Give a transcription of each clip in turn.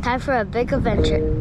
Time for a big adventure.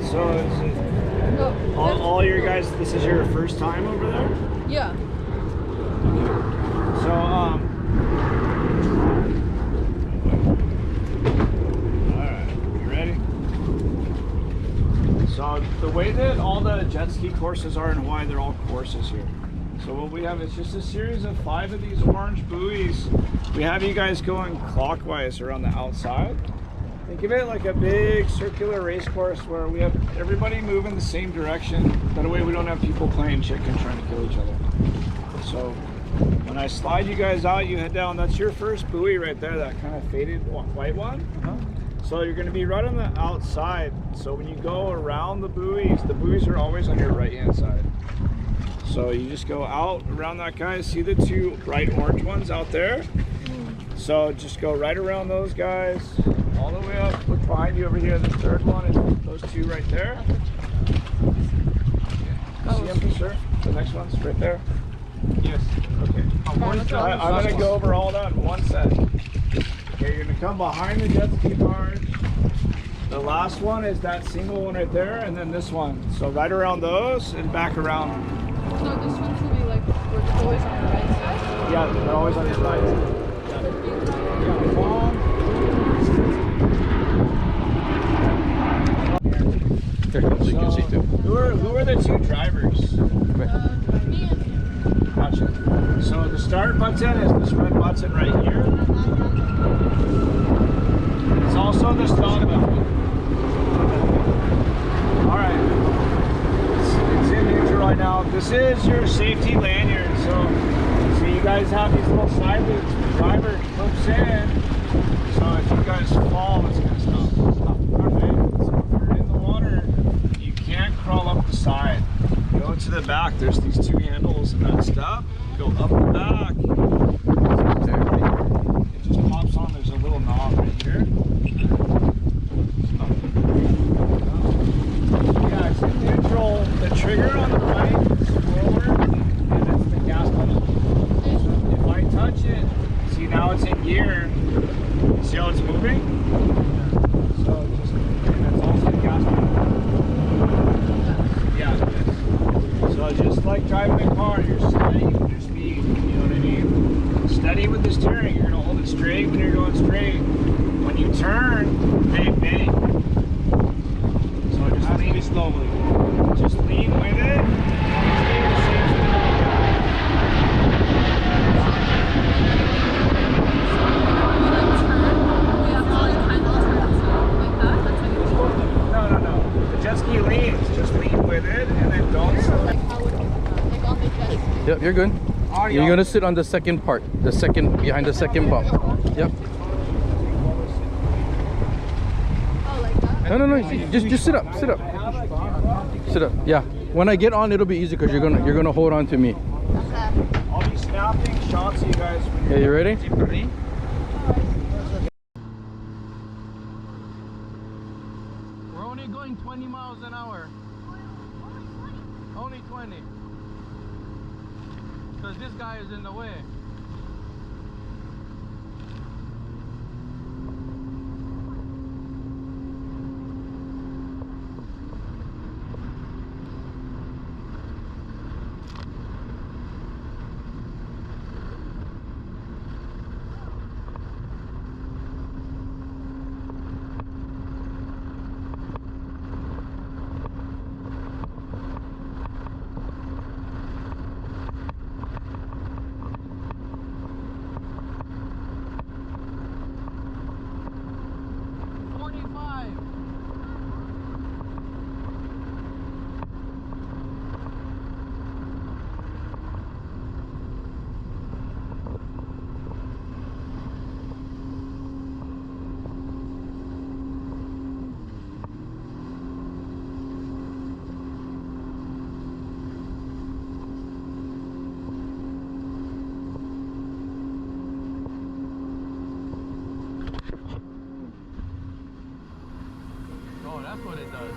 So is it all your guys, this is your first time over there? Yeah. So alright, you ready? So the way that all the jet ski courses are in Hawaii, they're all courses here. So what we have is just a series of 5 of these orange buoys. We have you guys going clockwise around the outside. Think of it like a big circular race course where we have everybody moving the same direction. That way we don't have people playing chicken trying to kill each other. So when I slide you guys out, you head down. That's your first buoy right there, that kind of faded white one. So you're going to be right on the outside. So when you go around the buoys are always on your right hand side. So you just go out around that guy. See the 2 bright orange ones out there? So just go right around those guys, all the way up. Look behind you over here. The 3rd one is those 2 right there. See them for sure? The next one's right there. Yes. Okay. I'm going to go over all that in one set. Okay, you're going to come behind the jet ski barge. The last one is that single one right there, and then this one. So right around those and back around. So this one's going to be like, we're always on the right side? Yeah, they're always on your right side. Here, so you can see too. Who are the 2 drivers? Me and him. Gotcha. So the start button is this red button right here. It's also the stop button. Alright. It's in neutral right now. This is your safety lanyard. So you guys have these little side loops. The driver clips in. So if you guys fall, it's going to stop. Perfect. So if you're in the water, you can't crawl up the side. Go to the back. There's these 2 handles and that stuff. Go up the back. it's in gear, see how it's moving? So just, and it's also gas pedal. Yeah, it is. So just like driving a car, you're steady with your speed, you know what I mean? Steady with the steering, you're gonna hold it straight when you're going straight. When you turn, bang, bang. So just lean slowly. Just lean with it. Stay the same speed. No. The jet ski leans. Just lean with it and then don't. Yep, you're good. You're gonna sit on the second part, the second behind the second bump. Yep. No. Just sit up. Sit up. Sit up. Yeah. When I get on, it'll be easy because you're gonna hold on to me. I'll be snapping shots of you guys. When Yeah, you ready? We're only going 20 miles an hour. Only 20. Because this guy is in the way. Oh, that's what it does.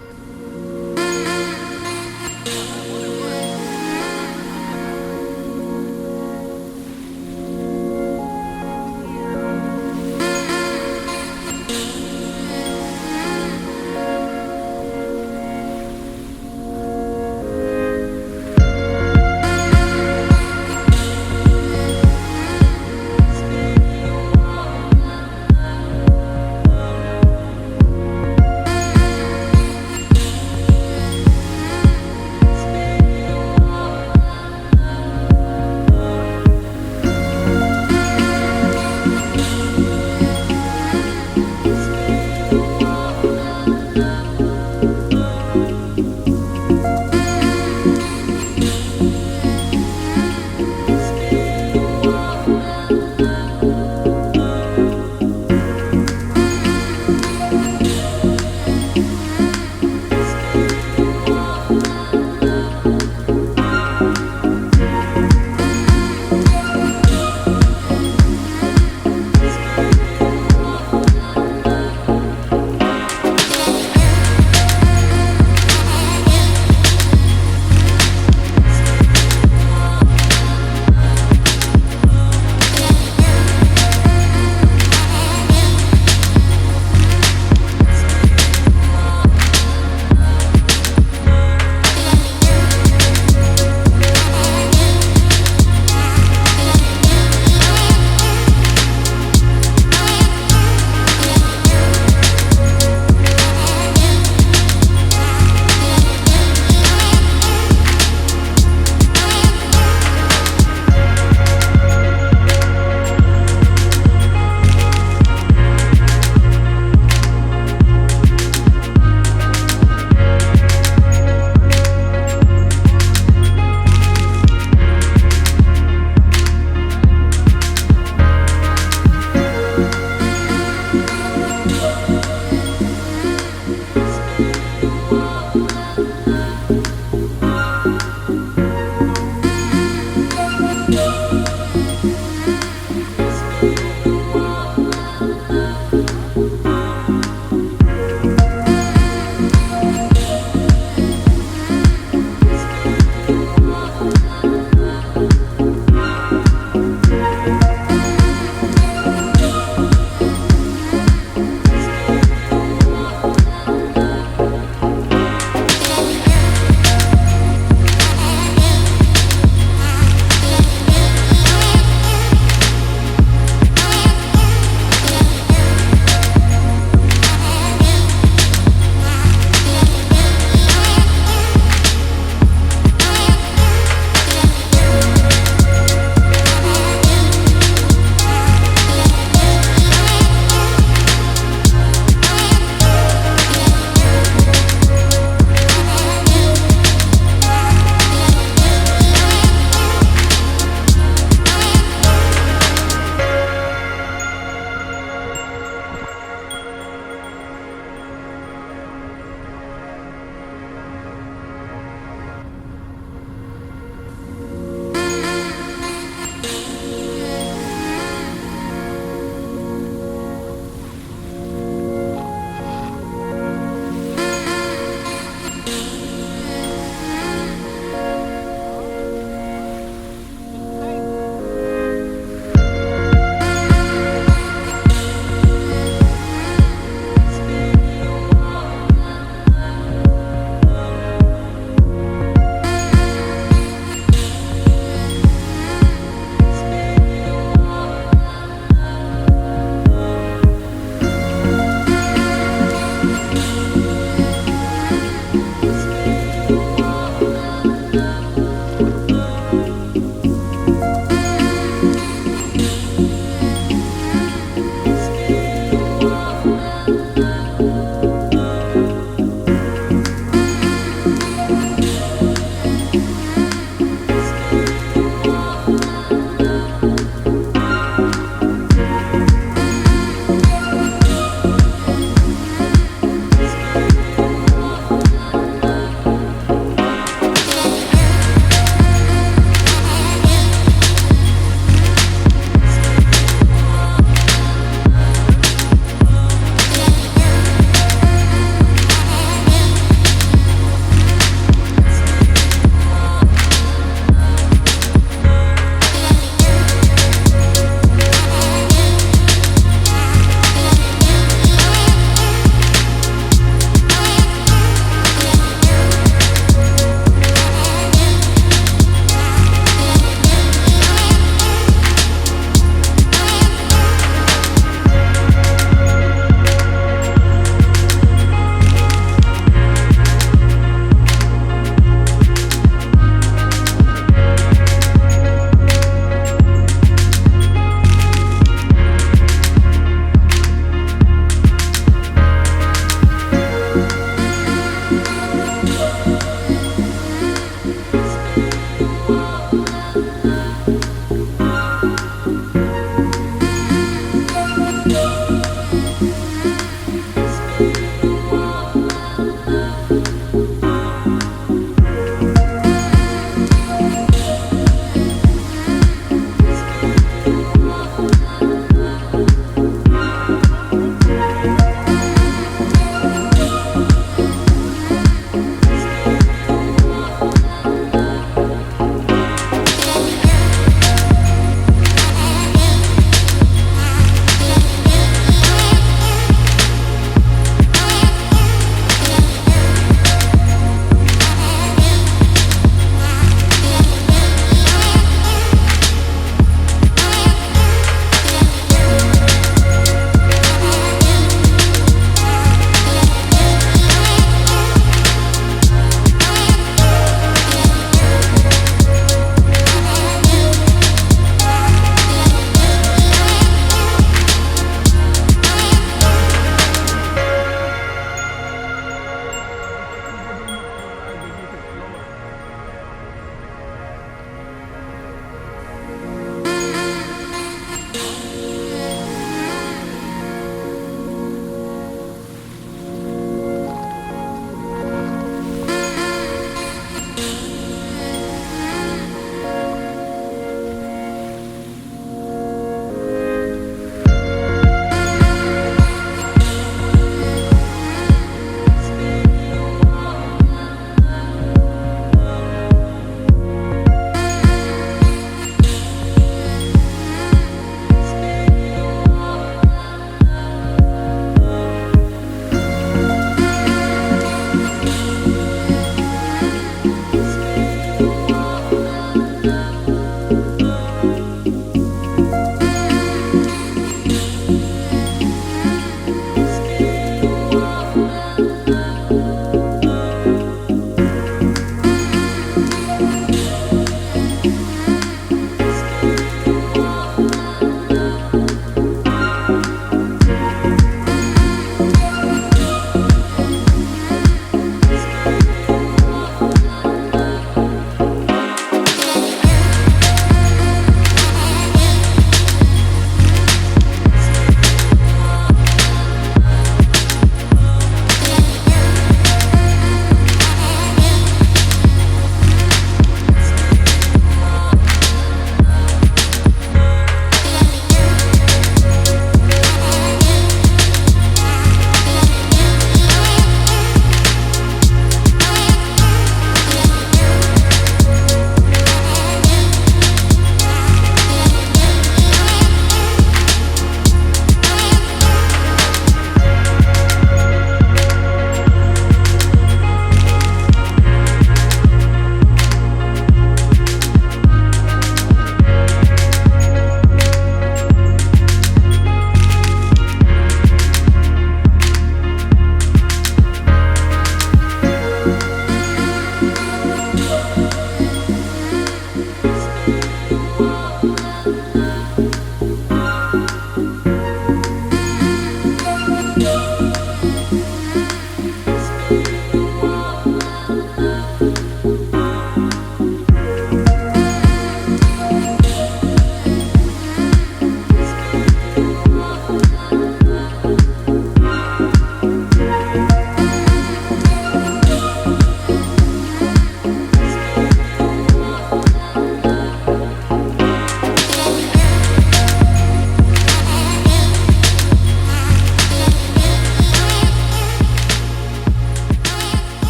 Bye.